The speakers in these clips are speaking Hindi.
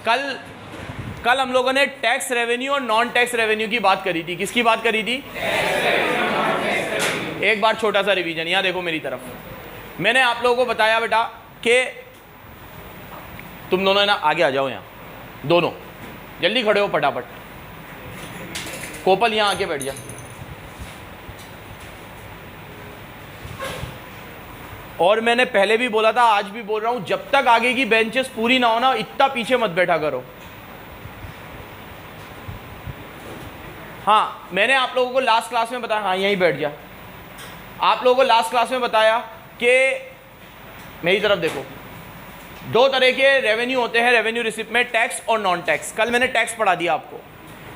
कल हम लोगों ने टैक्स रेवेन्यू और नॉन टैक्स रेवेन्यू की बात करी थी। किसकी बात करी थी? एक बार छोटा सा रिवीजन, यहां देखो मेरी तरफ। मैंने आप लोगों को बताया बेटा कि तुम दोनों ना आगे आ जाओ, यहां दोनों जल्दी खड़े हो फटाफट। कोपल यहां आके बैठ जा। और मैंने पहले भी बोला था, आज भी बोल रहा हूं, जब तक आगे की बेंचेस पूरी ना हो ना, इतना पीछे मत बैठा करो। हाँ, मैंने आप लोगों को लास्ट क्लास में बताया, हाँ यहीं बैठ जा। आप लोगों को लास्ट क्लास में बताया कि मेरी तरफ देखो, दो तरह के रेवेन्यू होते हैं रेवेन्यू रिसिप्ट में, टैक्स और नॉन टैक्स। कल मैंने टैक्स पढ़ा दिया आपको।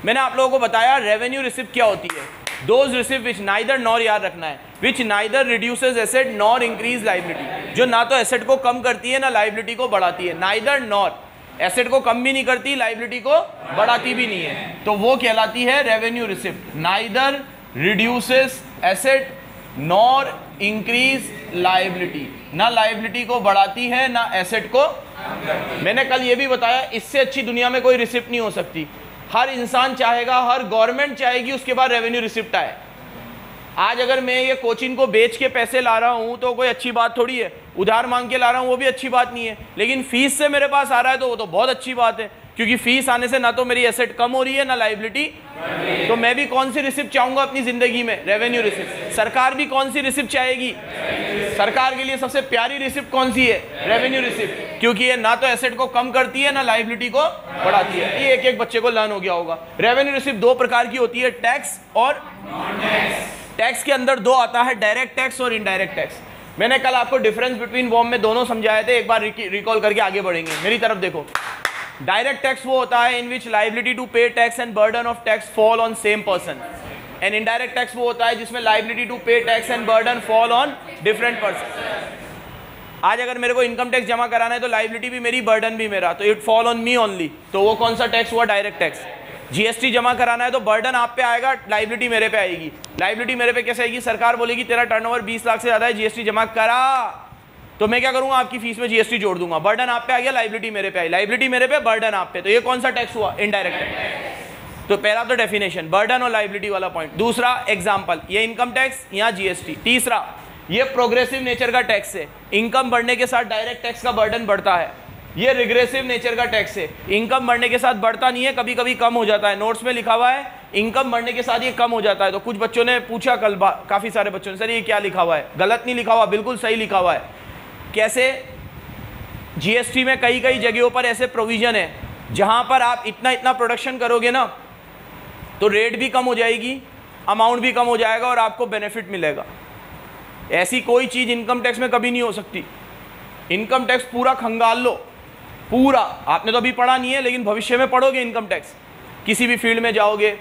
मैंने आप लोगों को बताया रेवेन्यू रिसिप्ट क्या होती है। Those receipt which neither nor, याद रखना है, which neither reduces asset nor increase liability, जो ना तो एसेट को कम करती है ना लाइबिलिटी को बढ़ाती है। नाइदर नॉर, एसेट को कम भी नहीं करती, लाइबिलिटी को बढ़ाती भी नहीं है, तो वो कहलाती है revenue receipt. Neither reduces asset nor increase liability, ना लाइबिलिटी को बढ़ाती है ना एसेट को। मैंने कल ये भी बताया, इससे अच्छी दुनिया में कोई रिसिप्ट नहीं हो सकती। हर इंसान चाहेगा, हर गवर्नमेंट चाहेगी उसके बाद रेवेन्यू रिसिप्ट आए। आज अगर मैं ये कोचिंग को बेच के पैसे ला रहा हूं तो कोई अच्छी बात थोड़ी है, उधार मांग के ला रहा हूं वो भी अच्छी बात नहीं है, लेकिन फीस से मेरे पास आ रहा है तो वो तो बहुत अच्छी बात है, क्योंकि फीस आने से ना तो मेरी एसेट कम हो रही है ना लाइबिलिटी। तो मैं भी कौन सी रिसिप्ट चाहूंगा अपनी जिंदगी में? Revenue receipt. सरकार भी कौन सी रिसिप्ट चाहेगी? सरकार के लिए सबसे प्यारी रिसिप्ट कौन सी है? रेवेन्यू रिसिप्ट, क्योंकि ये ना तो एसेट को कम करती है ना लाइबिलिटी को बढ़ाती है। ये एक एक बच्चे को लर्न हो गया होगा। रेवेन्यू रिसिप्ट दो प्रकार की होती है, टैक्स और नॉन टैक्स। टैक्स के अंदर दो आता है, डायरेक्ट टैक्स और इनडायरेक्ट टैक्स। मैंने कल आपको डिफरेंस बिटवीन वॉम में दोनों समझाए थे, एक बार रिकॉल करके आगे बढ़ेंगे। मेरी तरफ देखो, डायरेक्ट टैक्स वो होता है इन विच लाइबिलिटी टू पे tax and burden of tax fall on same person, and indirect tax वो होता है जिसमें लाइबिलिटी टू पे tax and burden fall on different person. आज अगर मेरे को इनकम टैक्स जमा कराना है तो लाइबिलिटी भी मेरी, बर्डन भी मेरा, तो it fall on me only, तो वो कौन सा टैक्स हुआ? Direct tax. जीएसटी जमा कराना है तो बर्डन आप पे आएगा, लाइबिलिटी मेरे पे आएगी। लाइबिलिटी मेरे पे कैसे आएगी? सरकार बोलेगी तेरा टर्नओवर 20 लाख से ज्यादा है, जीएसटी जमा करा, तो मैं क्या करूंगा? आपकी फीस में जीएसटी जोड़ दूंगा। बर्डन आप पे आ गया, लाइबिलिटी मेरे पे आई, लाइबिलिटी मेरे पे, बर्डन आप पे, तो ये कौन सा टैक्स हुआ? Indirect tax. तो पहला तो डेफिनेशन, बर्डन और लाइबिलिटी वाला पॉइंट। दूसरा एग्जांपल, ये इनकम टैक्स, यहाँ जीएसटी। तीसरा, ये प्रोग्रेसिव नेचर का टैक्स है, इनकम बढ़ने के साथ डायरेक्ट टैक्स का बर्डन बढ़ता है। ये रिग्रेसिव नेचर का टैक्स है, इनकम बढ़ने के साथ बढ़ता नहीं है, कभी कभी कम हो जाता है। नोट्स में लिखा हुआ है इनकम बढ़ने के साथ ये कम हो जाता है। तो कुछ बच्चों ने पूछा कल, काफी सारे बच्चों ने, सर ये क्या लिखा हुआ है? गलत नहीं लिखा हुआ, बिल्कुल सही लिखा हुआ है। कैसे? जीएसटी में कई कई जगहों पर ऐसे प्रोविजन है जहां पर आप इतना इतना प्रोडक्शन करोगे ना तो रेट भी कम हो जाएगी, अमाउंट भी कम हो जाएगा और आपको बेनिफिट मिलेगा। ऐसी कोई चीज इनकम टैक्स में कभी नहीं हो सकती। इनकम टैक्स पूरा खंगाल लो, पूरा। आपने तो अभी पढ़ा नहीं है, लेकिन भविष्य में पढ़ोगे इनकम टैक्स। किसी भी फील्ड में जाओगे,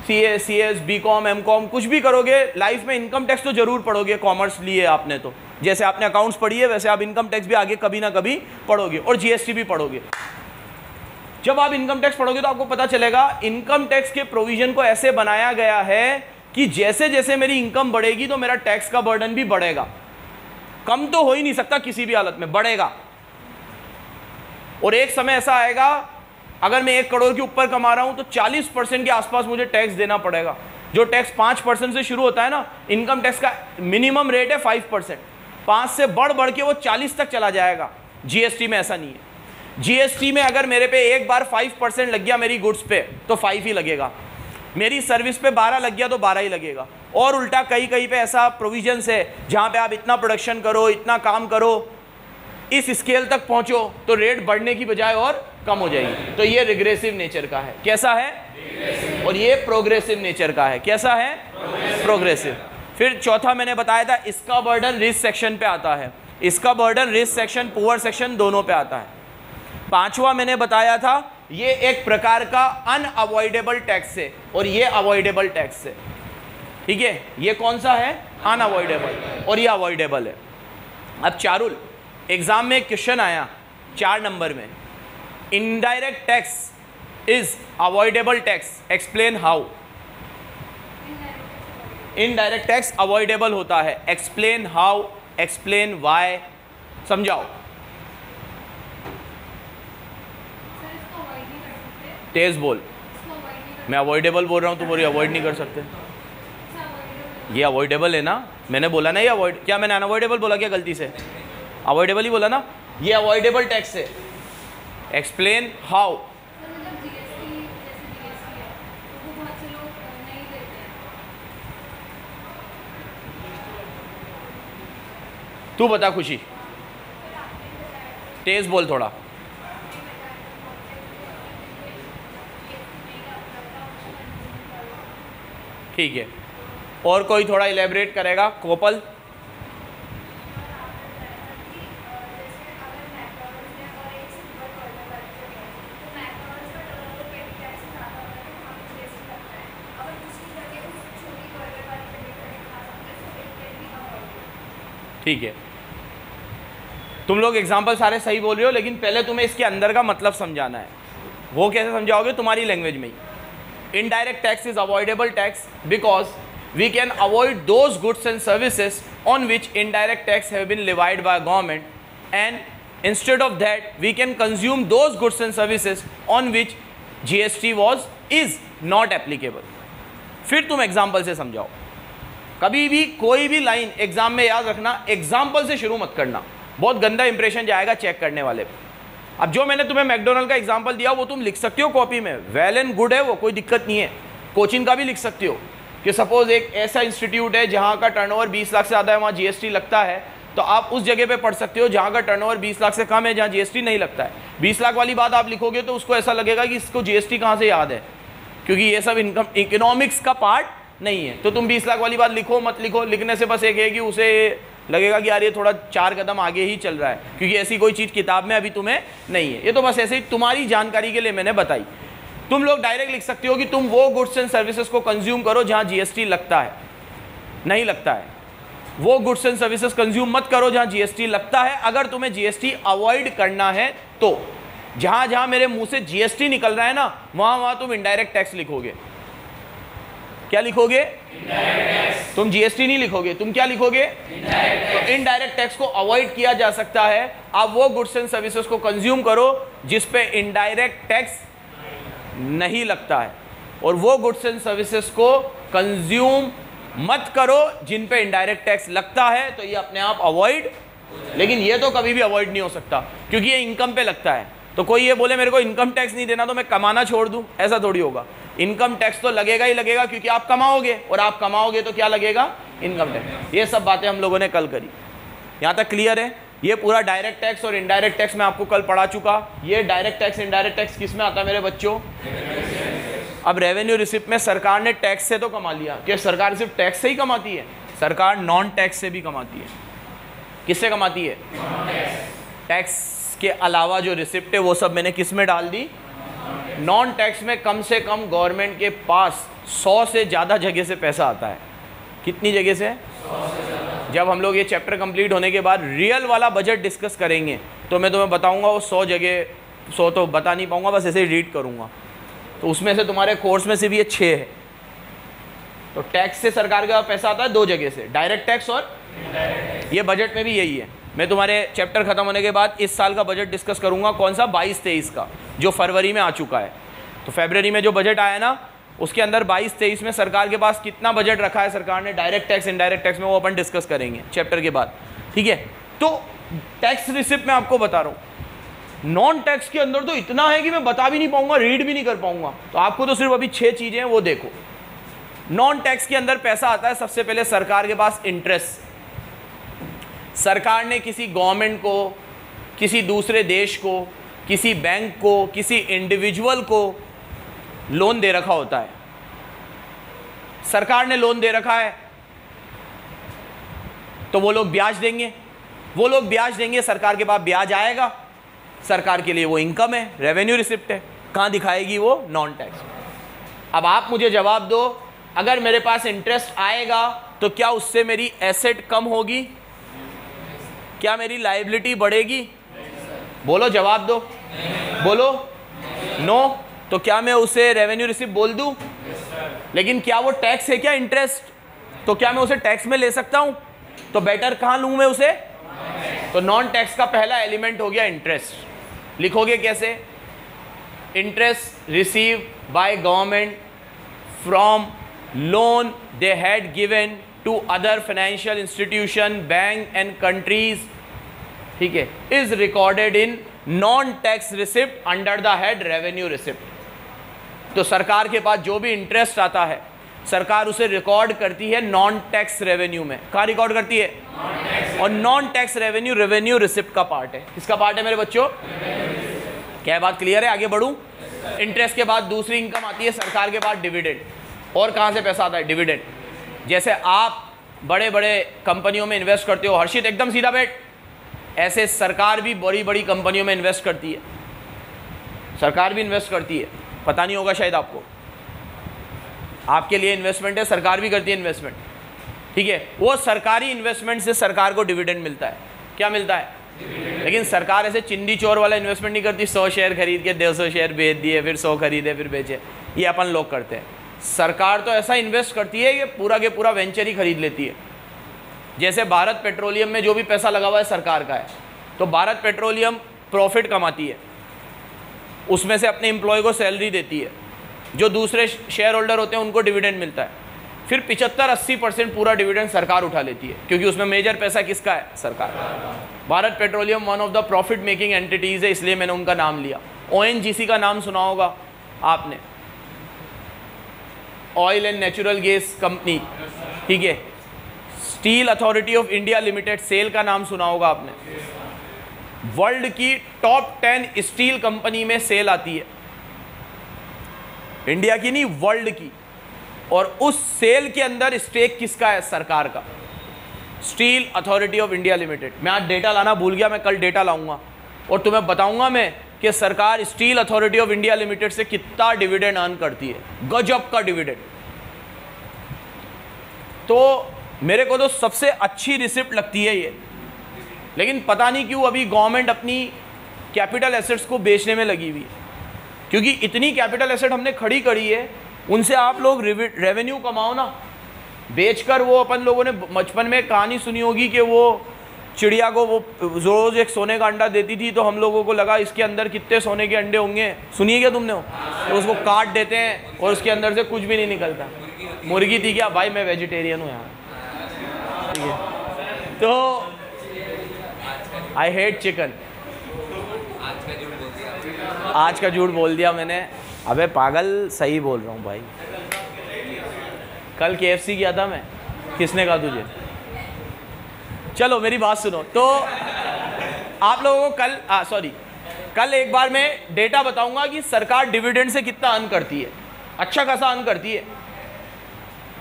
सीए, सीएस, बीकॉम, एमकॉम, कुछ भी करोगे लाइफ में, इनकम टैक्स तो जरूर पढ़ोगे। कॉमर्स लिए आपने तो, जैसे आपने अकाउंट्स पढ़ी है वैसे आप इनकम टैक्स भी आगे कभी ना कभी पढ़ोगे, और जीएसटी भी पढ़ोगे। जब आप इनकम टैक्स पढ़ोगे तो आपको पता चलेगा इनकम टैक्स के प्रोविजन को ऐसे बनाया गया है कि जैसे जैसे मेरी इनकम बढ़ेगी तो मेरा टैक्स का बर्डन भी बढ़ेगा। कम तो हो ही नहीं सकता, किसी भी हालत में बढ़ेगा। और एक समय ऐसा आएगा, अगर मैं 1 करोड़ के ऊपर कमा रहा हूं तो 40% के आसपास मुझे टैक्स देना पड़ेगा। जो टैक्स 5% से शुरू होता है ना, इनकम टैक्स का मिनिमम रेट है 5%, 5 से बढ़ बढ़ के वो 40 तक चला जाएगा। जीएसटी में ऐसा नहीं है। जीएसटी में अगर मेरे पे एक बार 5% लग गया मेरी गुड्स पे तो 5 ही लगेगा, मेरी सर्विस पे 12 लग गया तो 12 ही लगेगा। और उल्टा कहीं कहीं पे ऐसा प्रोविजंस है जहां पे आप इतना प्रोडक्शन करो, इतना काम करो, इस स्केल तक पहुंचो तो रेट बढ़ने की बजाय और कम हो जाएगी। तो ये रिग्रेसिव नेचर का है। कैसा है? और ये प्रोग्रेसिव नेचर का है। कैसा है? प्रोग्रेसिव। फिर चौथा मैंने बताया था, इसका बर्डन रिच सेक्शन पे आता है, इसका burden rich section, poor section दोनों पे आता है। पांचवा मैंने बताया था, ये एक प्रकार का अनअवॉइडेबल टैक्स है और ये अवॉइडेबल टैक्स है। ठीक है, ये कौन सा है? अनअवॉइडेबल, और ये अवॉइडेबल है। अब चारुल, एग्जाम में एक क्वेश्चन आया 4 नंबर में, indirect tax is avoidable tax, explain how. Indirect tax avoidable होता है, एक्सप्लेन हाउ, एक्सप्लेन व्हाई, समझाओ। तेज बोल। मैं अवॉइडेबल बोल रहा हूँ, तुम बोल रही अवॉइड नहीं कर सकते। ये अवॉइडेबल है ना, मैंने बोला ना ये अवॉइड, क्या मैंने अनअवॉइडेबल बोला क्या गलती से? अवॉइडेबल ही बोला ना। ये अवॉइडेबल टैक्स है। Explain how. तू बता खुशी, तेज बोल थोड़ा। ठीक है, और कोई थोड़ा इलेबरेट करेगा? कोपल। ठीक है, तुम लोग एग्जाम्पल सारे सही बोल रहे हो, लेकिन पहले तुम्हें इसके अंदर का मतलब समझाना है। वो कैसे समझाओगे? तुम्हारी लैंग्वेज में ही। Indirect tax is avoidable tax because we can avoid those goods and services on which indirect tax have been levied by government, and instead of that we can consume those goods and services on which GST is not applicable. फिर तुम एग्जाम्पल से समझाओ। कभी भी कोई भी लाइन एग्जाम में याद रखना, एग्जाम्पल से शुरू मत करना, बहुत गंदा इंप्रेशन जाएगा चेक करने वाले पे। अब जो मैंने तुम्हें मैकडोनल्ड का एग्जाम्पल दिया वो तुम लिख सकते हो कॉपी में, वेल एंड गुड है वो, कोई दिक्कत नहीं है। कोचिंग का भी लिख सकते हो कि सपोज एक ऐसा इंस्टीट्यूट है जहाँ का टर्नओवर 20 लाख से ज़्यादा है, वहाँ GST लगता है, तो आप उस जगह पे पढ़ सकते हो जहाँ का टर्नओवर 20 लाख से कम है, जहाँ GST नहीं लगता है। 20 लाख वाली बात आप लिखोगे तो उसको ऐसा लगेगा कि इसको GST कहाँ से याद है, क्योंकि ये सब इनकम इकोनॉमिक्स का पार्ट नहीं है। तो तुम 20 लाख वाली बात लिखो मत लिखो, लिखने से बस एक है कि उसे लगेगा कि यार ये थोड़ा 4 कदम आगे ही चल रहा है, क्योंकि ऐसी कोई चीज़ किताब में अभी तुम्हें नहीं है। ये तो बस ऐसे ही तुम्हारी जानकारी के लिए मैंने बताई। तुम लोग डायरेक्ट लिख सकते हो कि तुम वो गुड्स एंड सर्विसेज को कंज्यूम करो जहां GST लगता है, नहीं लगता है। वो गुड्स एंड सर्विसेज कंज्यूम मत करो जहां GST लगता है। अगर तुम्हें GST अवॉइड करना है तो जहां जहां मेरे मुंह से GST निकल रहा है ना, वहां वहां तुम इनडायरेक्ट टैक्स लिखोगे। क्या लिखोगे? तुम GST नहीं लिखोगे, तुम क्या लिखोगे? तो इनडायरेक्ट टैक्स को अवॉइड किया जा सकता है। आप वो गुड्स एंड सर्विसेज को कंज्यूम करो जिस पे इनडायरेक्ट टैक्स नहीं लगता है, और वो गुड्स एंड सर्विसेज को कंज्यूम मत करो जिन पे इनडायरेक्ट टैक्स लगता है। तो ये अपने आप अवॉइड, लेकिन ये तो कभी भी अवॉइड नहीं हो सकता क्योंकि ये इनकम पे लगता है। तो कोई ये बोले मेरे को इनकम टैक्स नहीं देना तो मैं कमाना छोड़ दूं, ऐसा थोड़ी होगा। इनकम टैक्स तो लगेगा ही लगेगा, क्योंकि आप कमाओगे, और आप कमाओगे तो क्या लगेगा? Income tax. ये सब बातें हम लोगों ने कल करी। यहाँ तक क्लियर है? ये पूरा डायरेक्ट टैक्स और इनडायरेक्ट टैक्स मैं आपको कल पढ़ा चुका। ये डायरेक्ट टैक्स इनडायरेक्ट टैक्स किस में आता है मेरे बच्चों? अब रेवेन्यू रिसिप्ट में सरकार ने टैक्स से तो कमा लिया, कि सरकार सिर्फ टैक्स से ही कमाती है? सरकार नॉन टैक्स से भी कमाती है। किससे कमाती है? टैक्स के अलावा जो रिसिप्ट है वो सब मैंने किस में डाल दी? नॉन टैक्स में। कम से कम गवर्नमेंट के पास 100 से ज़्यादा जगह से पैसा आता है। कितनी जगह से? जब हम लोग ये चैप्टर कंप्लीट होने के बाद रियल वाला बजट डिस्कस करेंगे तो मैं तुम्हें बताऊंगा वो 100 जगह, 100 तो बता नहीं पाऊंगा, बस ऐसे ही रीड करूंगा। तो उसमें से तुम्हारे कोर्स में सिर्फ ये 6 है। तो टैक्स से सरकार का पैसा आता है 2 जगह से, डायरेक्ट टैक्स और ये बजट में भी यही है। मैं तुम्हारे चैप्टर खत्म होने के बाद इस साल का बजट डिस्कस करूंगा, कौन सा? 22-23 का, जो फरवरी में आ चुका है। तो फरवरी में जो बजट आया ना, उसके अंदर 22-23 में सरकार के पास कितना बजट रखा है सरकार ने डायरेक्ट टैक्स इनडायरेक्ट टैक्स में, वो अपन डिस्कस करेंगे चैप्टर के बाद, ठीक है? तो टैक्स रिसिप्ट में आपको बता रहा हूँ, नॉन टैक्स के अंदर तो इतना है कि मैं बता भी नहीं पाऊंगा, रीड भी नहीं कर पाऊंगा। तो आपको तो सिर्फ अभी 6 चीजें हैं वो देखो। नॉन टैक्स के अंदर पैसा आता है सबसे पहले सरकार के पास इंटरेस्ट। सरकार ने किसी गवर्नमेंट को, किसी दूसरे देश को, किसी बैंक को, किसी इंडिविजुअल को लोन दे रखा होता है। सरकार ने लोन दे रखा है तो वो लोग ब्याज देंगे, वो लोग ब्याज देंगे, सरकार के पास ब्याज आएगा, सरकार के लिए वो इनकम है, रेवेन्यू रिसिप्ट है। कहां दिखाएगी वो? Non tax. अब आप मुझे जवाब दो, अगर मेरे पास इंटरेस्ट आएगा तो क्या उससे मेरी एसेट कम होगी? क्या मेरी लायबिलिटी बढ़ेगी? बोलो, जवाब दो, बोलो। नो। तो क्या मैं उसे रेवेन्यू रिसिप्ट बोल दूं? लेकिन क्या वो टैक्स है क्या? इंटरेस्ट। तो क्या मैं उसे टैक्स में ले सकता हूं? तो बेटर कहां लूं मैं उसे? तो नॉन टैक्स का पहला एलिमेंट हो गया इंटरेस्ट। लिखोगे कैसे? interest received by government from loan they had given to other financial institution, bank and countries, ठीक है, is recorded in non-tax receipt under the head revenue receipt। तो सरकार के पास जो भी इंटरेस्ट आता है सरकार उसे रिकॉर्ड करती है नॉन टैक्स रेवेन्यू में। कहाँ रिकॉर्ड करती है? और non tax revenue revenue receipt का पार्ट है। किसका पार्ट है मेरे बच्चों? क्या बात क्लियर है? आगे बढ़ूं। इंटरेस्ट के बाद दूसरी इनकम आती है सरकार के पास डिविडेंड। और कहाँ से पैसा आता है? डिविडेंड। जैसे आप बड़े बड़े कंपनियों में इन्वेस्ट करते हो, हर्षित एकदम सीधा बैठ, ऐसे सरकार भी बड़ी बड़ी कंपनियों में इन्वेस्ट करती है। सरकार भी इन्वेस्ट करती है, पता नहीं होगा शायद आपको। आपके लिए इन्वेस्टमेंट है, सरकार भी करती है इन्वेस्टमेंट, ठीक है। वो सरकारी इन्वेस्टमेंट से सरकार को डिविडेंड मिलता है। क्या मिलता है? लेकिन सरकार ऐसे चिंदी चोर वाला इन्वेस्टमेंट नहीं करती, 100 शेयर खरीद के 150 शेयर बेच दिए, फिर 100 खरीदे फिर बेचे। ये अपन लोग करते हैं। सरकार तो ऐसा इन्वेस्ट करती है कि पूरा के पूरा वेंचर ही खरीद लेती है। जैसे भारत पेट्रोलियम में जो भी पैसा लगा हुआ है सरकार का है, तो भारत पेट्रोलियम प्रॉफिट कमाती है, उसमें से अपने एम्प्लॉय को सैलरी देती है, जो दूसरे शेयर होल्डर होते हैं उनको डिविडेंड मिलता है, फिर 75-80% पूरा डिविडेंड सरकार उठा लेती है, क्योंकि उसमें मेजर पैसा किसका है? सरकार। Bharat petroleum one of the profit making entities है, इसलिए मैंने उनका नाम लिया। ONGC का नाम सुना होगा आपने, oil and natural gas company, ठीक है। Steel authority of India limited, SAIL का नाम सुना होगा आपने। वर्ल्ड की टॉप 10 स्टील कंपनी में सेल आती है, इंडिया की नहीं वर्ल्ड की, और उस सेल के अंदर स्टेक किसका है? सरकार का। Steel authority of India limited. मैं आज डेटा लाना भूल गया, मैं कल डेटा लाऊंगा और तुम्हें बताऊंगा मैं कि सरकार steel authority of India limited से कितना डिविडेंड अर्न करती है। गजब का डिविडेंड। तो मेरे को तो सबसे अच्छी रिसिप्ट लगती है ये, लेकिन पता नहीं क्यों अभी गवर्नमेंट अपनी कैपिटल एसेट्स को बेचने में लगी हुई है, क्योंकि इतनी कैपिटल एसेट हमने खड़ी करी है, उनसे आप लोग रेवेन्यू कमाओ ना, बेचकर। वो अपन लोगों ने बचपन में कहानी सुनी होगी कि वो चिड़िया को वो रोज़ एक सोने का अंडा देती थी, तो हम लोगों को लगा इसके अंदर कितने सोने के अंडे होंगे। सुनिए क्या तुमने? हो तो उसको काट देते हैं और उसके अंदर से कुछ भी नहीं निकलता। मुर्गी थी क्या? भाई मैं वेजिटेरियन हूँ यहाँ, ठीक है। तो आई हेट चिकन। आज का झूठ बोल दिया मैंने। अबे पागल, सही बोल रहा हूँ भाई। कल KFC किया था मैं। किसने कहा तुझे? चलो मेरी बात सुनो। तो आप लोगों को कल एक बार मैं डेटा बताऊंगा कि सरकार डिविडेंड से कितना अर्न करती है। अच्छा खासा अर्न करती है।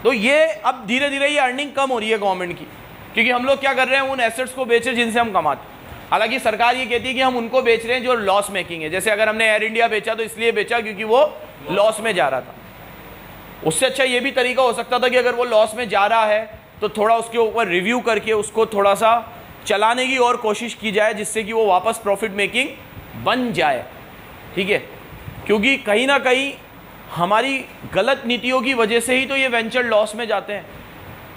तो ये अब धीरे धीरे ये अर्निंग कम हो रही है गवर्नमेंट की, क्योंकि हम लोग क्या कर रहे हैं, उन एसेट्स को बेचे जिनसे हम कमाते हैं। हालांकि सरकार ये कहती है कि हम उनको बेच रहे हैं जो लॉस मेकिंग है। जैसे अगर हमने एयर इंडिया बेचा तो इसलिए बेचा क्योंकि वो लॉस में जा रहा था। उससे अच्छा ये भी तरीका हो सकता था कि अगर वो लॉस में जा रहा है तो थोड़ा उसके ऊपर रिव्यू करके उसको थोड़ा सा चलाने की और कोशिश की जाए, जिससे कि वो वापस प्रॉफिट मेकिंग बन जाए, ठीक है। क्योंकि कहीं ना कहीं हमारी गलत नीतियों की वजह से ही तो ये वेंचर लॉस में जाते हैं।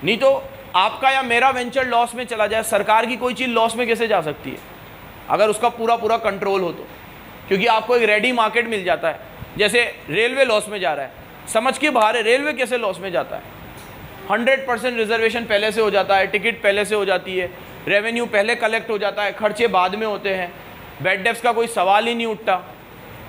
नहीं तो आपका या मेरा वेंचर लॉस में चला जाए, सरकार की कोई चीज़ लॉस में कैसे जा सकती है अगर उसका पूरा पूरा कंट्रोल हो तो? क्योंकि आपको एक रेडी मार्केट मिल जाता है। जैसे रेलवे लॉस में जा रहा है, समझ के बाहर है। रेलवे कैसे लॉस में जाता है? 100% रिजर्वेशन पहले से हो जाता है, टिकट पहले से हो जाती है, रेवेन्यू पहले कलेक्ट हो जाता है, खर्चे बाद में होते हैं, बेड डेप्स का कोई सवाल ही नहीं उठता,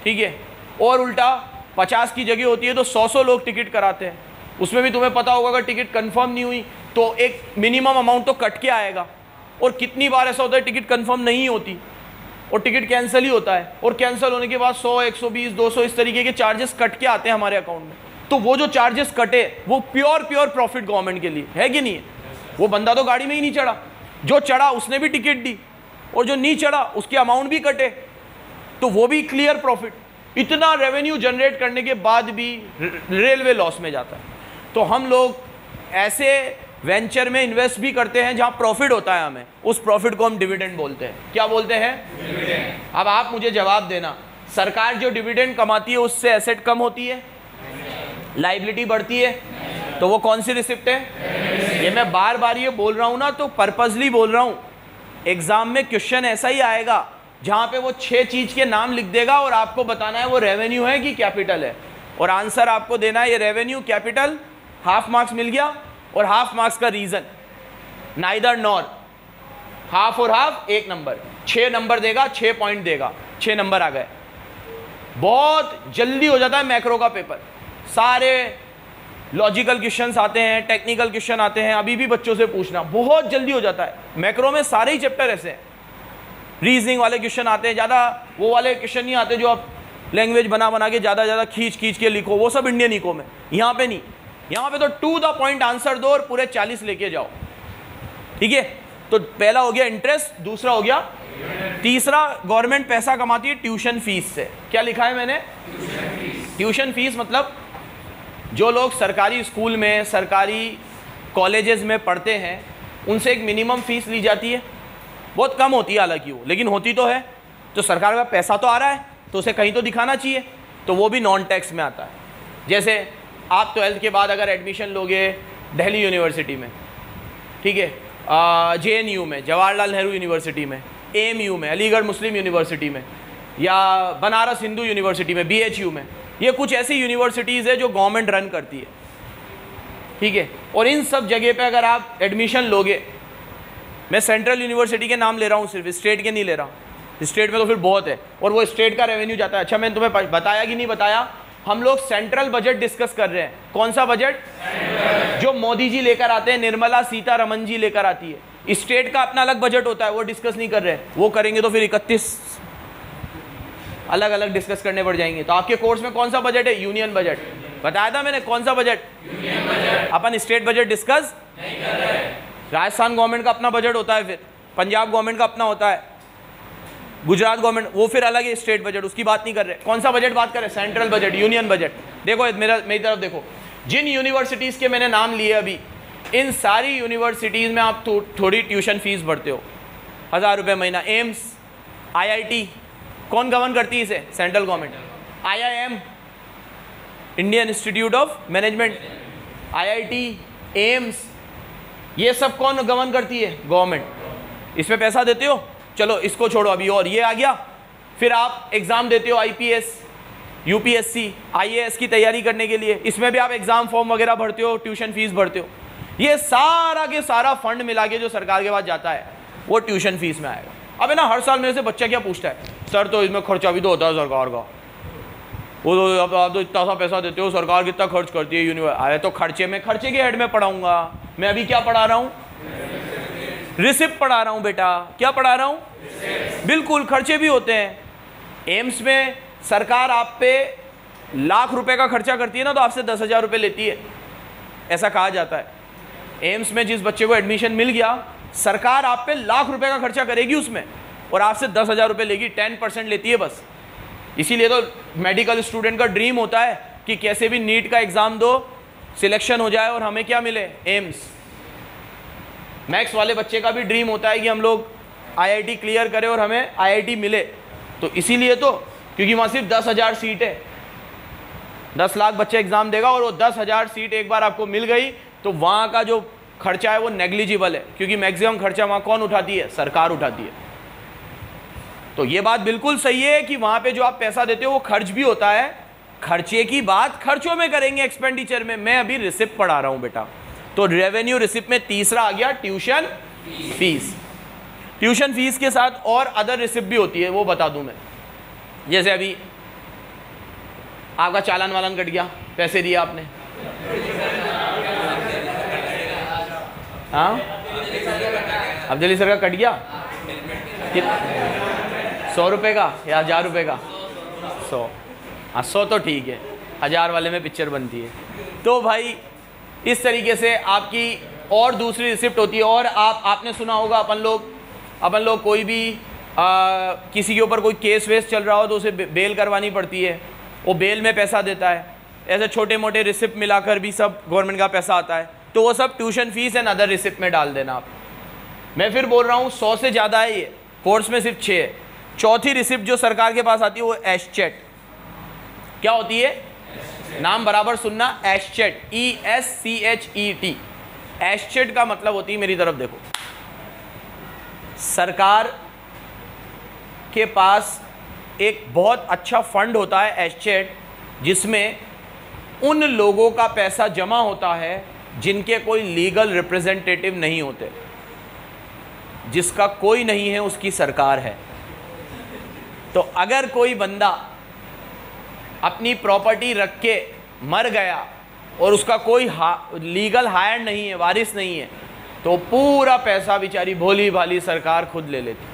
ठीक है। और उल्टा 50 की जगह होती है तो 100 लोग टिकट कराते हैं। उसमें भी तुम्हें पता होगा अगर टिकट कंफर्म नहीं हुई तो एक मिनिमम अमाउंट तो कट के आएगा। और कितनी बार ऐसा होता है टिकट कंफर्म नहीं होती और टिकट कैंसिल ही होता है, और कैंसिल होने के बाद 100, 120, 200 इस तरीके के चार्जेस कट के आते हैं हमारे अकाउंट में। तो वो जो चार्जेस कटे वो प्योर प्रॉफिट गवर्नमेंट के लिए है कि नहीं है? वो बंदा तो गाड़ी में ही नहीं चढ़ा, जो चढ़ा उसने भी टिकट दी, और जो नहीं चढ़ा उसके अमाउंट भी कटे, तो वो भी क्लियर प्रॉफिट। इतना रेवेन्यू जनरेट करने के बाद भी रेलवे लॉस में जाता है। तो हम लोग ऐसे वेंचर में इन्वेस्ट भी करते हैं जहां प्रॉफिट होता है, हमें उस प्रॉफिट को हम डिविडेंड बोलते हैं। क्या बोलते हैं? डिविडेंड। अब आप मुझे जवाब देना, सरकार जो डिविडेंड कमाती है उससे एसेट कम होती है, लायबिलिटी बढ़ती है, तो वो कौन सी रिसिप्ट है? ये मैं बार बार ये बोल रहा हूं ना, तो पर्पसली बोल रहा हूं। एग्जाम में क्वेश्चन ऐसा ही आएगा, जहां पे वो 6 चीज के नाम लिख देगा और आपको बताना है वो रेवेन्यू है कि कैपिटल है, और आंसर आपको देना है ये रेवेन्यू कैपिटल, हाफ मार्क्स मिल गया। और हाफ मार्क्स का रीजन नाइदर नॉर, हाफ और हाफ 1 नंबर, 6 नंबर देगा, 6 पॉइंट देगा, 6 नंबर आ गए। बहुत जल्दी हो जाता है मैक्रो का पेपर, सारे लॉजिकल क्वेश्चंस आते हैं, टेक्निकल क्वेश्चन आते हैं, अभी भी बच्चों से पूछना, बहुत जल्दी हो जाता है। मैक्रो में सारे ही चैप्टर ऐसे हैं, रीजनिंग वाले क्वेश्चन आते हैं, ज़्यादा वो वाले क्वेश्चन नहीं आते जो आप लैंग्वेज बना के ज़्यादा खींच के लिखो, वो सब इंडियन इको में। यहाँ पे नहीं, यहाँ पे तो टू द पॉइंट आंसर दो और पूरे 40 लेके जाओ, ठीक है। तो पहला हो गया इंटरेस्ट, दूसरा हो गया, तीसरा गवर्नमेंट पैसा कमाती है ट्यूशन फीस से। क्या लिखा है मैंने? ट्यूशन फीस मतलब जो लोग सरकारी स्कूल में, सरकारी कॉलेजेस में पढ़ते हैं, उनसे एक मिनिमम फीस ली जाती है, बहुत कम होती है हालांकि वो, लेकिन होती तो है। तो सरकार का पैसा तो आ रहा है तो उसे कहीं तो दिखाना चाहिए, तो वो भी नॉन टैक्स में आता है। जैसे आप 12th के बाद अगर एडमिशन लोगे दिल्ली यूनिवर्सिटी में, ठीक है, JNU में, जवाहरलाल नेहरू यूनिवर्सिटी में, AMU में, अलीगढ़ मुस्लिम यूनिवर्सिटी में, या बनारस हिंदू यूनिवर्सिटी में, BHU में, ये कुछ ऐसी यूनिवर्सिटीज़ है जो गवर्नमेंट रन करती है, ठीक है। और इन सब जगह पे अगर आप एडमिशन लोगे, मैं सेंट्रल यूनिवर्सिटी के नाम ले रहा हूँ सिर्फ, स्टेट के नहीं ले रहा, स्टेट में तो फिर बहुत है, और वो स्टेट का रेवेन्यू जाता है। अच्छा, मैंने तुम्हें बताया कि नहीं बताया, हम लोग सेंट्रल बजट डिस्कस कर रहे हैं। कौन सा बजट? जो मोदी जी लेकर आते हैं, निर्मला सीतारमण जी लेकर आती है। स्टेट का अपना अलग बजट होता है, वो डिस्कस नहीं कर रहे हैं, वो करेंगे तो फिर 31 अलग अलग डिस्कस करने पड़ जाएंगे। तो आपके कोर्स में कौन सा बजट है? Union budget. बताया था मैंने, कौन सा बजट? Union budget. अपन स्टेट बजट डिस्कस नहीं कर रहे। राजस्थान गवर्नमेंट का अपना बजट होता है, फिर पंजाब गवर्नमेंट का अपना होता है, गुजरात गवर्नमेंट, वो फिर अलग है स्टेट बजट, उसकी बात नहीं कर रहे। कौन सा बजट बात कर रहे? Central budget, union budget. देखो मेरी तरफ देखो, जिन यूनिवर्सिटीज़ के मैंने नाम लिए अभी, इन सारी यूनिवर्सिटीज़ में आप थोड़ी ट्यूशन फीस भरते हो, 1000 रुपये महीना। एम्स, IIT कौन गवर्न करती है इसे? Central government. IIM, Indian institute of management, IIT, AIIMS, ये सब कौन गवर्न करती है? गवर्नमेंट। इसमें पैसा देते हो? चलो इसको छोड़ो अभी, और ये आ गया। फिर आप एग्ज़ाम देते हो IPS, UPSC, IAS की तैयारी करने के लिए, इसमें भी आप एग्ज़ाम फॉर्म वगैरह भरते हो, ट्यूशन फीस भरते हो। ये सारा के सारा फंड मिला के जो सरकार के पास जाता है, वो ट्यूशन फीस में आएगा। अब है ना, हर साल मेरे से बच्चा क्या पूछता है, सर तो इसमें खर्चा भी तो होता है सरकार का, वो तो आप तो इतना सा पैसा देते हो, सरकार कितना खर्च करती है यूनिवर्सिटी। अरे तो खर्चे के हेड में पढ़ाऊँगा मैं। अभी क्या पढ़ा रहा हूँ? रिसिप्ट पढ़ा रहा हूँ बेटा। क्या पढ़ा रहा हूँ? बिल्कुल, खर्चे भी होते हैं। एम्स में सरकार आप पे लाख रुपए का खर्चा करती है ना, तो आपसे 10,000 रुपये लेती है, ऐसा कहा जाता है। एम्स में जिस बच्चे को एडमिशन मिल गया, सरकार आप पे लाख रुपए का खर्चा करेगी उसमें, और आपसे 10,000 रुपये लेगी, 10% लेती है बस। इसीलिए तो मेडिकल स्टूडेंट का ड्रीम होता है कि कैसे भी नीट का एग्ज़ाम दो, सिलेक्शन हो जाए और हमें क्या मिले? एम्स। मैथ्स वाले बच्चे का भी ड्रीम होता है कि हम लोग IIT क्लियर करें और हमें IIT मिले। तो इसीलिए तो, क्योंकि वहाँ सिर्फ 10,000 सीट है, 10 लाख बच्चे एग्ज़ाम देगा, और वो 10,000 सीट एक बार आपको मिल गई तो वहाँ का जो खर्चा है वो नेग्लिजिबल है, क्योंकि मैक्सिमम खर्चा वहाँ कौन उठाती है? सरकार उठाती है। तो ये बात बिल्कुल सही है कि वहाँ पे जो आप पैसा देते हो वो खर्च भी होता है। खर्चे की बात खर्चों में करेंगे, एक्सपेंडिचर में। मैं अभी रिसिप्ट पढ़ा रहा हूँ बेटा। तो रेवेन्यू रिसिप्ट में तीसरा आ गया ट्यूशन फीस। ट्यूशन फीस के साथ और अदर रिसिप्ट भी होती है, वो बता दूं मैं। जैसे अभी आपका चालान वालान कट गया, पैसे दिए आपने, हाँ, अब्दुल्ली सर का कट गया, 100 रुपये का या 1000 रुपये का? 100। हाँ, 100 तो ठीक है, 1000 वाले में पिक्चर बनती है। तो भाई इस तरीके से आपकी और दूसरी रिसिप्ट होती है। और आपने सुना होगा, अपन लोग कोई भी किसी के ऊपर कोई केस वेस चल रहा हो तो उसे बेल करवानी पड़ती है, वो बेल में पैसा देता है। ऐसे छोटे मोटे रिसिप्ट मिलाकर भी सब गवर्नमेंट का पैसा आता है, तो वो सब tuition fees and other receipt में डाल देना आप। मैं फिर बोल रहा हूँ 100 से ज़्यादा है, ये कोर्स में सिर्फ 6 है। चौथी रिसिप्ट जो सरकार के पास आती है वो एस्चेट। क्या होती है? नाम बराबर सुनना, एस्चेट, ESCHET। एस्चेट का मतलब होती है, मेरी तरफ देखो, सरकार के पास एक बहुत अच्छा फंड होता है एसेट, जिसमें उन लोगों का पैसा जमा होता है जिनके कोई लीगल रिप्रेजेंटेटिव नहीं होते। जिसका कोई नहीं है उसकी सरकार है। तो अगर कोई बंदा अपनी प्रॉपर्टी रख के मर गया और उसका कोई लीगल हायर नहीं है, वारिस नहीं है, तो पूरा पैसा बेचारी भोली भाली सरकार खुद ले लेती।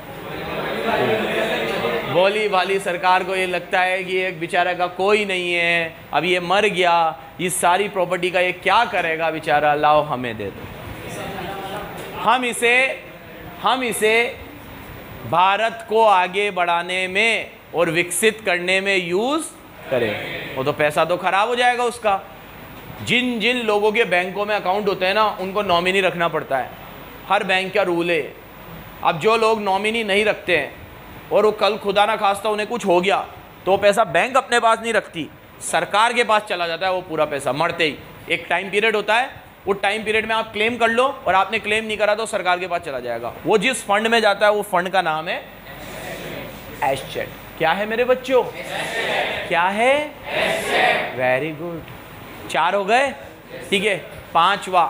भोली भाली सरकार को ये लगता है कि एक बेचारा का कोई नहीं है, अब ये मर गया, इस सारी प्रॉपर्टी का ये क्या करेगा बेचारा, लाओ हमें दे दो। हम इसे भारत को आगे बढ़ाने में और विकसित करने में यूज़ करें। वो तो पैसा तो खराब हो जाएगा उसका। जिन जिन लोगों के बैंकों में अकाउंट होते हैं ना, उनको नॉमिनी रखना पड़ता है। हर बैंक का रूल है। अब जो लोग नॉमिनी नहीं रखते हैं और वो कल खुदा ना खास्ता उन्हें कुछ हो गया, तो पैसा बैंक अपने पास नहीं रखती, सरकार के पास चला जाता है वो पूरा पैसा मरते ही। एक टाइम पीरियड होता है, वो टाइम पीरियड में आप क्लेम कर लो, और आपने क्लेम नहीं करा तो सरकार के पास चला जाएगा। वो जिस फंड में जाता है वो फंड का नाम है एसेट। क्या है मेरे बच्चों? क्या है? Very good. 4 हो गए, ठीक है। 5वां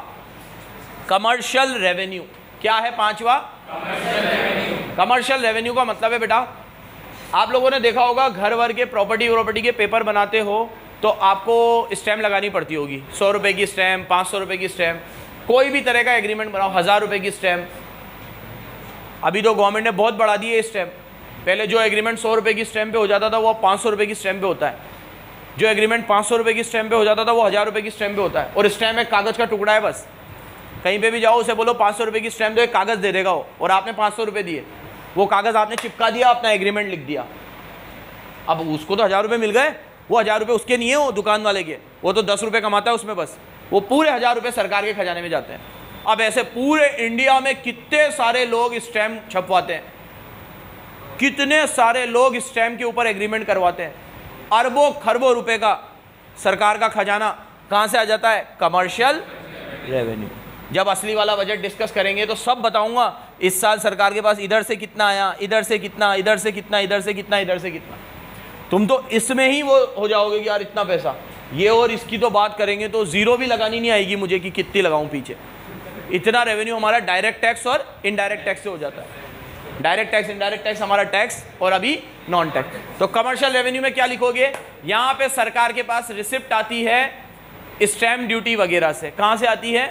कमर्शियल रेवेन्यू। क्या है 5वां? कमर्शियल रेवेन्यू का मतलब है बेटा, आप लोगों ने देखा होगा घर वर के प्रॉपर्टी के पेपर बनाते हो तो आपको स्टैम्प लगानी पड़ती होगी। 100 रुपये की स्टैम्प, 500 रुपये की स्टैम्प, कोई भी तरह का एग्रीमेंट बनाओ, 1000 रुपये की स्टैम्प। अभी तो गवर्नमेंट ने बहुत बढ़ा दी है स्टैम्प। पहले जो एग्रीमेंट 100 रुपये की स्टैम्प पे हो जाता था वो 500 रुपये की स्टैम्प पे होता है। जो एग्रीमेंट 500 रुपये की स्टैम्प पे हो जाता था वो 1000 रुपये की स्टैम्प पे होता है। और स्टैम्प एक कागज़ का टुकड़ा है बस। कहीं पे भी जाओ उसे बोलो 500 रुपये की स्टैम्प दो, एक कागज़ दे देगा वो, और आपने 500 रुपये दिए, वो कागज़ आपने चिपका दिया, अपना एग्रीमेंट लिख दिया। अब उसको तो 1000 रुपये मिल गए, वो 1000 रुपये उसके नहीं है, वो दुकान वाले के, वो तो 10 रुपये कमाता है उसमें बस। वो पूरे 1000 रुपये सरकार के खजाने में जाते हैं। अब ऐसे पूरे इंडिया में कितने सारे लोग स्टैम्प छपवाते हैं, कितने सारे लोग स्टैम्प के ऊपर एग्रीमेंट करवाते हैं। अरबों खरबों रुपए का सरकार का खजाना कहाँ से आ जाता है? Commercial revenue. जब असली वाला बजट डिस्कस करेंगे तो सब बताऊंगा इस साल सरकार के पास इधर से कितना आया, इधर से कितना, इधर से कितना, इधर से कितना, इधर से कितना। तुम तो इसमें ही वो हो जाओगे कि यार इतना पैसा, ये और इसकी तो बात करेंगे तो जीरो भी लगानी नहीं आएगी मुझे कि कितनी लगाऊं पीछे। इतना रेवेन्यू हमारा डायरेक्ट टैक्स और इनडायरेक्ट टैक्स से हो जाता है। डायरेक्ट टैक्स, इनडायरेक्ट टैक्स हमारा टैक्स, और अभी नॉन टैक्स। तो कमर्शियल रेवेन्यू में क्या लिखोगे? यहाँ पे सरकार के पास रिसिप्ट आती है स्टैम्प ड्यूटी वगैरह से। कहाँ से आती है?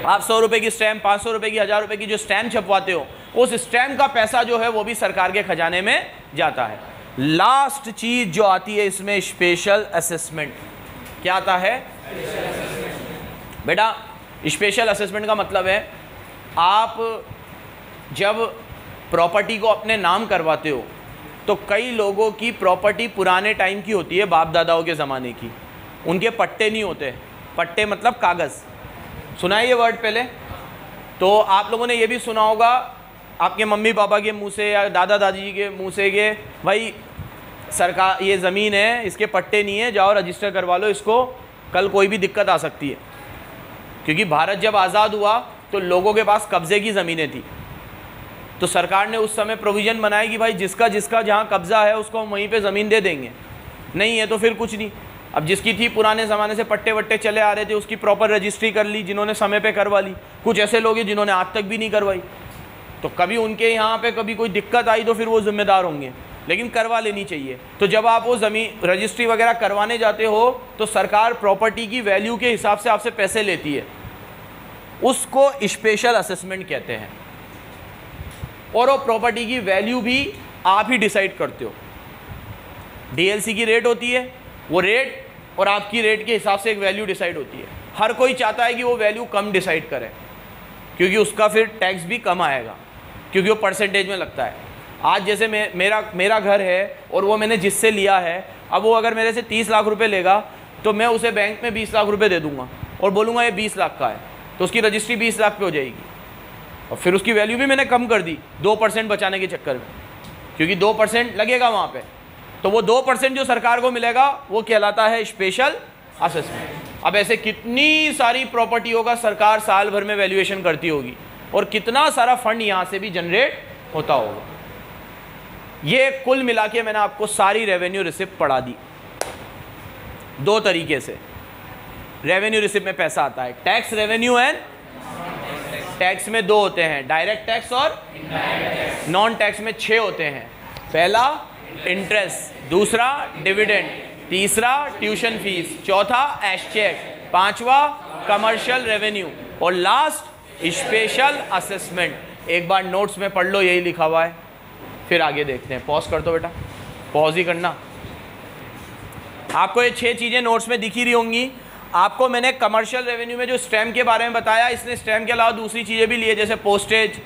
आप 100 रुपये की स्टैम्प, 500 रुपये की, 1000 रुपये की जो स्टैम्प छपवाते हो, उस स्टैम्प का पैसा जो है वो भी सरकार के खजाने में जाता है। लास्ट चीज जो आती है इसमें स्पेशल असेसमेंट। क्या आता है बेटा? स्पेशल असेसमेंट का मतलब है आप जब प्रॉपर्टी को अपने नाम करवाते हो तो कई लोगों की प्रॉपर्टी पुराने टाइम की होती है, बाप दादाओं के ज़माने की, उनके पट्टे नहीं होते। पट्टे मतलब कागज़। सुना है ये वर्ड पहले? तो आप लोगों ने ये भी सुना होगा आपके मम्मी पापा के मुंह से या दादा दादी के मुंह से कि भाई सरकार ये ज़मीन है, इसके पट्टे नहीं है, जाओ रजिस्टर करवा लो इसको, कल कोई भी दिक्कत आ सकती है। क्योंकि भारत जब आज़ाद हुआ तो लोगों के पास कब्ज़े की ज़मीनें थी, तो सरकार ने उस समय प्रोविज़न बनाई कि भाई जिसका जिसका जहाँ कब्ज़ा है उसको हम वहीं पे ज़मीन दे देंगे, नहीं है तो फिर कुछ नहीं। अब जिसकी थी पुराने ज़माने से पट्टे वट्टे चले आ रहे थे उसकी प्रॉपर रजिस्ट्री कर ली, जिन्होंने समय पे करवा ली। कुछ ऐसे लोग हैं जिन्होंने आज तक भी नहीं करवाई, तो कभी उनके यहाँ पे कभी कोई दिक्कत आई तो फिर वो जिम्मेदार होंगे, लेकिन करवा लेनी चाहिए। तो जब आप वो ज़मीन रजिस्ट्री वगैरह करवाने जाते हो तो सरकार प्रॉपर्टी की वैल्यू के हिसाब से आपसे पैसे लेती है, उसको स्पेशल असेसमेंट कहते हैं। और वो प्रॉपर्टी की वैल्यू भी आप ही डिसाइड करते हो। डीएलसी की रेट होती है, वो रेट और आपकी रेट के हिसाब से एक वैल्यू डिसाइड होती है। हर कोई चाहता है कि वो वैल्यू कम डिसाइड करे, क्योंकि उसका फिर टैक्स भी कम आएगा, क्योंकि वो परसेंटेज में लगता है। आज जैसे मेरा घर है और वो मैंने जिससे लिया है, अब वो अगर मेरे से 30 लाख रुपए लेगा तो मैं उसे बैंक में 20 लाख रुपए दे दूंगा और बोलूँगा ये 20 लाख का है, तो उसकी रजिस्ट्री 20 लाख पे हो जाएगी। और फिर उसकी वैल्यू भी मैंने कम कर दी 2% बचाने के चक्कर में, क्योंकि 2% लगेगा वहाँ पे। तो वो 2% जो सरकार को मिलेगा वो कहलाता है स्पेशल असेसमेंट। अब ऐसे कितनी सारी प्रॉपर्टियों का सरकार साल भर में वैल्यूएशन करती होगी और कितना सारा फंड यहाँ से भी जनरेट होता होगा। ये कुल मिला के मैंने आपको सारी रेवेन्यू रिसिप्ट पढ़ा दी। दो तरीके से रेवेन्यू रिसिप्ट में पैसा आता है, टैक्स रेवेन्यू एंड टैक्स में दो होते हैं, डायरेक्ट टैक्स और नॉन टैक्स में 6 होते हैं। पहला इंटरेस्ट, दूसरा डिविडेंड, तीसरा ट्यूशन फीस, चौथा एश चेक, पांचवा कमर्शियल रेवेन्यू और लास्ट स्पेशल असेसमेंट। एक बार नोट्स में पढ़ लो, यही लिखा हुआ है, फिर आगे देखते हैं। पॉज कर दो बेटा, पॉज ही करना। आपको ये 6 चीज़ें नोट्स में दिख ही रही होंगी। आपको मैंने कमर्शियल रेवेन्यू में जो स्टैम्प के बारे में बताया, इसने स्टैम्प के अलावा दूसरी चीज़ें भी ली है, जैसे पोस्टेज,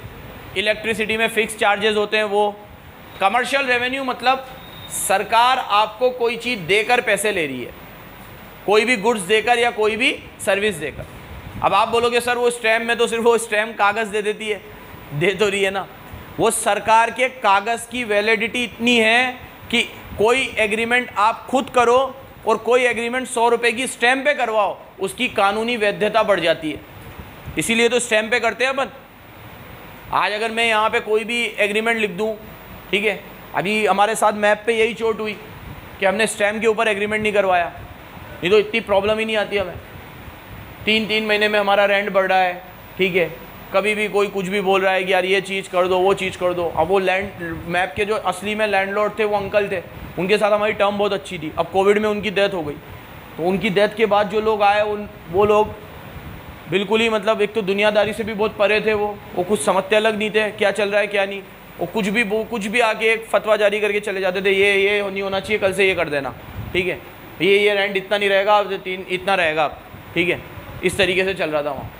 इलेक्ट्रिसिटी में फिक्स चार्जेस होते हैं वो। कमर्शियल रेवेन्यू मतलब सरकार आपको कोई चीज़ देकर पैसे ले रही है, कोई भी गुड्स देकर या कोई भी सर्विस देकर। अब आप बोलोगे सर वो स्टैम्प में तो सिर्फ वो स्टैम्प कागज़ दे देती है, दे तो रही है ना। वो सरकार के कागज़ की वैलिडिटी इतनी है कि कोई एग्रीमेंट आप खुद करो और कोई एग्रीमेंट 100 रुपये की स्टैम्प पे करवाओ, उसकी कानूनी वैधता बढ़ जाती है। इसीलिए तो स्टैम्प पे करते हैं अपन। आज अगर मैं यहाँ पे कोई भी एग्रीमेंट लिख दूँ, ठीक है, अभी हमारे साथ मैप पे यही चोट हुई कि हमने स्टैम्प के ऊपर एग्रीमेंट नहीं करवाया, नहीं तो इतनी प्रॉब्लम ही नहीं आती हमें। 3-3 महीने में हमारा रेंट बढ़ रहा है, ठीक है, कभी भी कोई कुछ भी बोल रहा है कि यार ये चीज़ कर दो, वो चीज़ कर दो। अब वो लैंड मैप के जो असली में लैंडलॉर्ड थे वो अंकल थे, उनके साथ हमारी टर्म बहुत अच्छी थी। अब कोविड में उनकी डेथ हो गई, तो उनकी डेथ के बाद जो लोग आए वो लोग बिल्कुल ही मतलब एक तो दुनियादारी से भी बहुत परे थे। वो कुछ समझते अलग नहीं थे क्या चल रहा है क्या नहीं। वो कुछ भी आके एक फतवा जारी करके चले जाते थे, ये नहीं होना चाहिए, कल से ये कर देना, ठीक है, ये रेंट इतना नहीं रहेगा, अब इतना रहेगा, ठीक है। इस तरीके से चल रहा था वहाँ।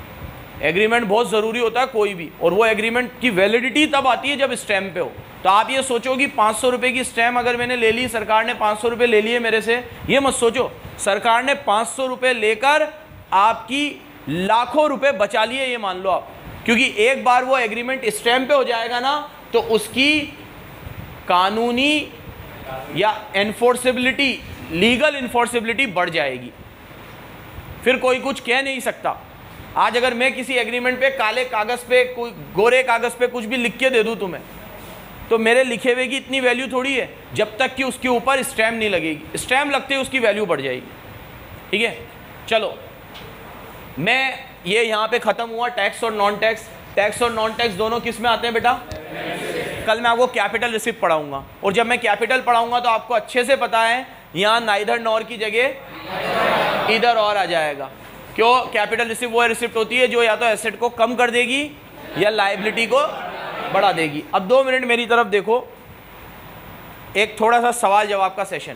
एग्रीमेंट बहुत ज़रूरी होता है कोई भी, और वो एग्रीमेंट की वैलिडिटी तब आती है जब स्टैम्प पे हो। तो आप ये सोचो कि 500 रुपये की स्टैम्प अगर मैंने ले ली, सरकार ने 500 रुपये ले लिए मेरे से, ये मत सोचो सरकार ने 500 रुपये लेकर आपकी लाखों रुपए बचा लिए, ये मान लो आप। क्योंकि एक बार वो एग्रीमेंट स्टैम्प पे हो जाएगा ना, तो उसकी कानूनी या एनफोर्सेबिलिटी, लीगल इन्फोर्सेबिलिटी बढ़ जाएगी, फिर कोई कुछ कह नहीं सकता। आज अगर मैं किसी एग्रीमेंट पे काले कागज़ पे, कोई गोरे कागज़ पे कुछ भी लिख के दे दूँ तुम्हें, तो मेरे लिखे हुए की इतनी वैल्यू थोड़ी है जब तक कि उसके ऊपर स्टैम्प नहीं लगेगी। स्टैम्प लगते ही उसकी वैल्यू बढ़ जाएगी, ठीक है। चलो, मैं ये यहाँ पे ख़त्म हुआ टैक्स और नॉन टैक्स। टैक्स और नॉन टैक्स दोनों किस में आते हैं बेटा? कल मैं आपको कैपिटल रिसिप्ट पढ़ाऊंगा, और जब मैं कैपिटल पढ़ाऊंगा तो आपको अच्छे से पता है यहाँ नाइदर नॉर की जगह इधर और आ जाएगा। क्यों? कैपिटल रिसिप्ट वो रिसिप्ट होती है जो या तो एसेट को कम कर देगी या लायबिलिटी को बढ़ा देगी। अब 2 मिनट मेरी तरफ देखो, एक थोड़ा सा सवाल जवाब का सेशन।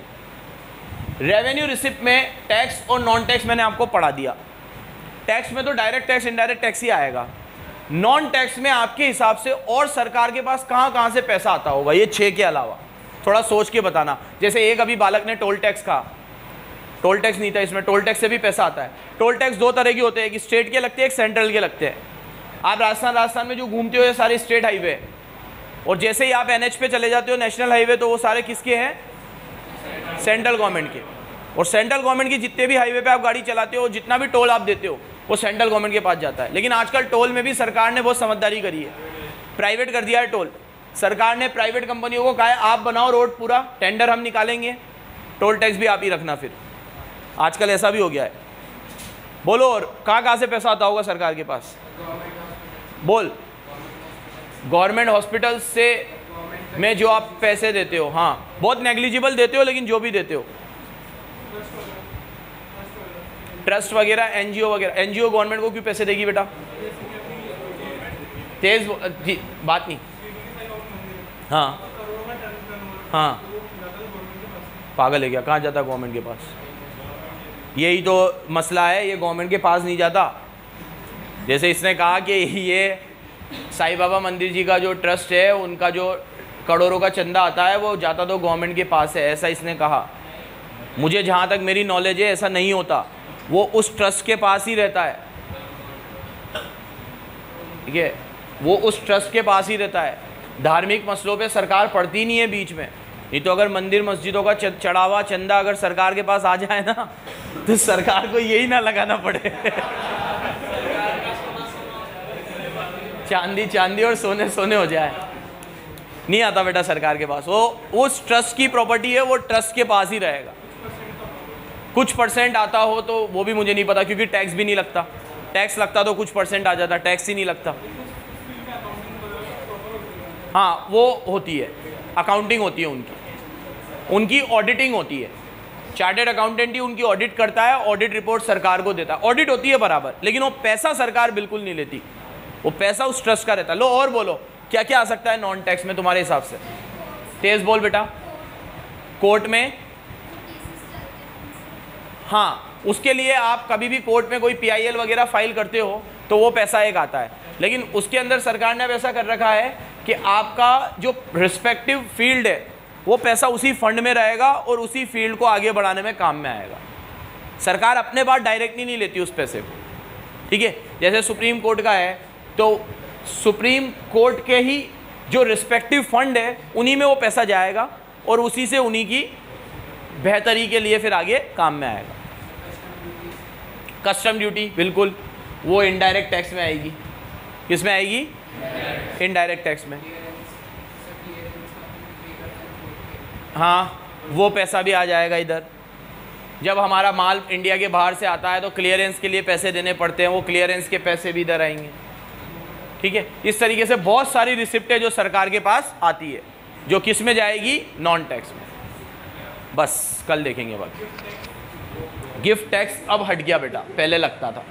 रेवेन्यू रिसिप्ट में टैक्स और नॉन टैक्स मैंने आपको पढ़ा दिया। टैक्स में तो डायरेक्ट टैक्स इनडायरेक्ट टैक्स ही आएगा। नॉन टैक्स में आपके हिसाब से और सरकार के पास कहाँ से पैसा आता होगा, ये 6 के अलावा? थोड़ा सोच के बताना। जैसे एक अभी बालक ने टोल टैक्स कहा, टोल टैक्स नहीं था इसमें, टोल टैक्स से भी पैसा आता है। टोल टैक्स 2 तरह के होते हैं, एक स्टेट के लगते हैं, एक सेंट्रल के लगते हैं। आप राजस्थान में जो घूमते हो ये सारे स्टेट हाईवे, और जैसे ही आप NH पे चले जाते हो, नेशनल हाईवे, तो वो सारे किसके हैं? सेंट्रल गवर्नमेंट के। और सेंट्रल गवर्नमेंट की जितने भी हाईवे पे आप गाड़ी चलाते हो, जितना भी टोल आप देते हो, वो सेंट्रल गवर्नमेंट के पास जाता है। लेकिन आजकल टोल में भी सरकार ने बहुत समझदारी करी है, प्राइवेट कर दिया है टोल। सरकार ने प्राइवेट कंपनियों को कहा है आप बनाओ रोड, पूरा टेंडर हम निकालेंगे, टोल टैक्स भी आप ही रखना। फिर आजकल ऐसा भी हो गया है। बोलो, और कहाँ से पैसा आता होगा सरकार के पास? बोल। गवर्नमेंट हॉस्पिटल से में जो आप पैसे देते हो, हाँ बहुत नेग्लिजिबल देते हो, लेकिन जो भी देते हो, ट्रस्ट वगैरह, NGO वगैरह। NGO गवर्नमेंट को क्यों पैसे देगी बेटा? तेज जी बात नहीं। हाँ हाँ, पागल है क्या? कहाँ जाता गवर्नमेंट के पास? यही तो मसला है, ये गवर्नमेंट के पास नहीं जाता। जैसे इसने कहा कि ये साईं बाबा मंदिर जी का जो ट्रस्ट है, उनका जो करोड़ों का चंदा आता है, वो जाता तो गवर्नमेंट के पास है, ऐसा इसने कहा। मुझे जहाँ तक मेरी नॉलेज है ऐसा नहीं होता, वो उस ट्रस्ट के पास ही रहता है, ठीक है, वो उस ट्रस्ट के पास ही रहता है। धार्मिक मसलों पे सरकार पड़ती नहीं है बीच में। नहीं तो अगर मंदिर मस्जिदों का चढ़ावा चंदा अगर सरकार के पास आ जाए ना, तो सरकार को यही ना लगाना पड़े चांदी चांदी और सोने सोने हो जाए। नहीं आता बेटा सरकार के पास, वो उस ट्रस्ट की प्रॉपर्टी है, वो ट्रस्ट के पास ही रहेगा। कुछ परसेंट आता हो तो वो भी मुझे नहीं पता, क्योंकि टैक्स भी नहीं लगता। टैक्स लगता तो कुछ परसेंट आ जाता, टैक्स ही नहीं लगता। हाँ वो होती है, अकाउंटिंग होती है उनकी ऑडिटिंग होती है। चार्टेड अकाउंटेंट ही उनकी ऑडिट करता है, ऑडिट रिपोर्ट सरकार को देता है। ऑडिट होती है बराबर, लेकिन वो पैसा सरकार बिल्कुल नहीं लेती, वो पैसा उस ट्रस्ट का रहता है। लो और बोलो क्या क्या आ सकता है नॉन टैक्स में तुम्हारे हिसाब से? तेज बोल बेटा। कोर्ट में, हाँ उसके लिए आप कभी भी कोर्ट में कोई PIL वगैरह फाइल करते हो तो वो पैसा एक आता है, लेकिन उसके अंदर सरकार ने अब ऐसा कर रखा है कि आपका जो रिस्पेक्टिव फील्ड है वो पैसा उसी फंड में रहेगा और उसी फील्ड को आगे बढ़ाने में काम में आएगा। सरकार अपने बात डायरेक्टली नहीं लेती उस पैसे को, ठीक है। जैसे सुप्रीम कोर्ट का है तो सुप्रीम कोर्ट के ही जो रिस्पेक्टिव फंड है उन्हीं में वो पैसा जाएगा और उसी से उन्हीं की बेहतरी के लिए फिर आगे काम में आएगा। कस्टम ड्यूटी बिल्कुल, वो इनडायरेक्ट टैक्स में आएगी। किस में आएगी? इनडायरेक्ट टैक्स में। हाँ वो पैसा भी आ जाएगा इधर। जब हमारा माल इंडिया के बाहर से आता है तो क्लियरेंस के लिए पैसे देने पड़ते हैं, वो क्लियरेंस के पैसे भी इधर आएंगे, ठीक है। इस तरीके से बहुत सारी रिसिप्टें जो सरकार के पास आती है, जो किस में जाएगी? नॉन टैक्स में। बस कल देखेंगे बाकी। गिफ्ट टैक्स अब हट गया बेटा, पहले लगता था।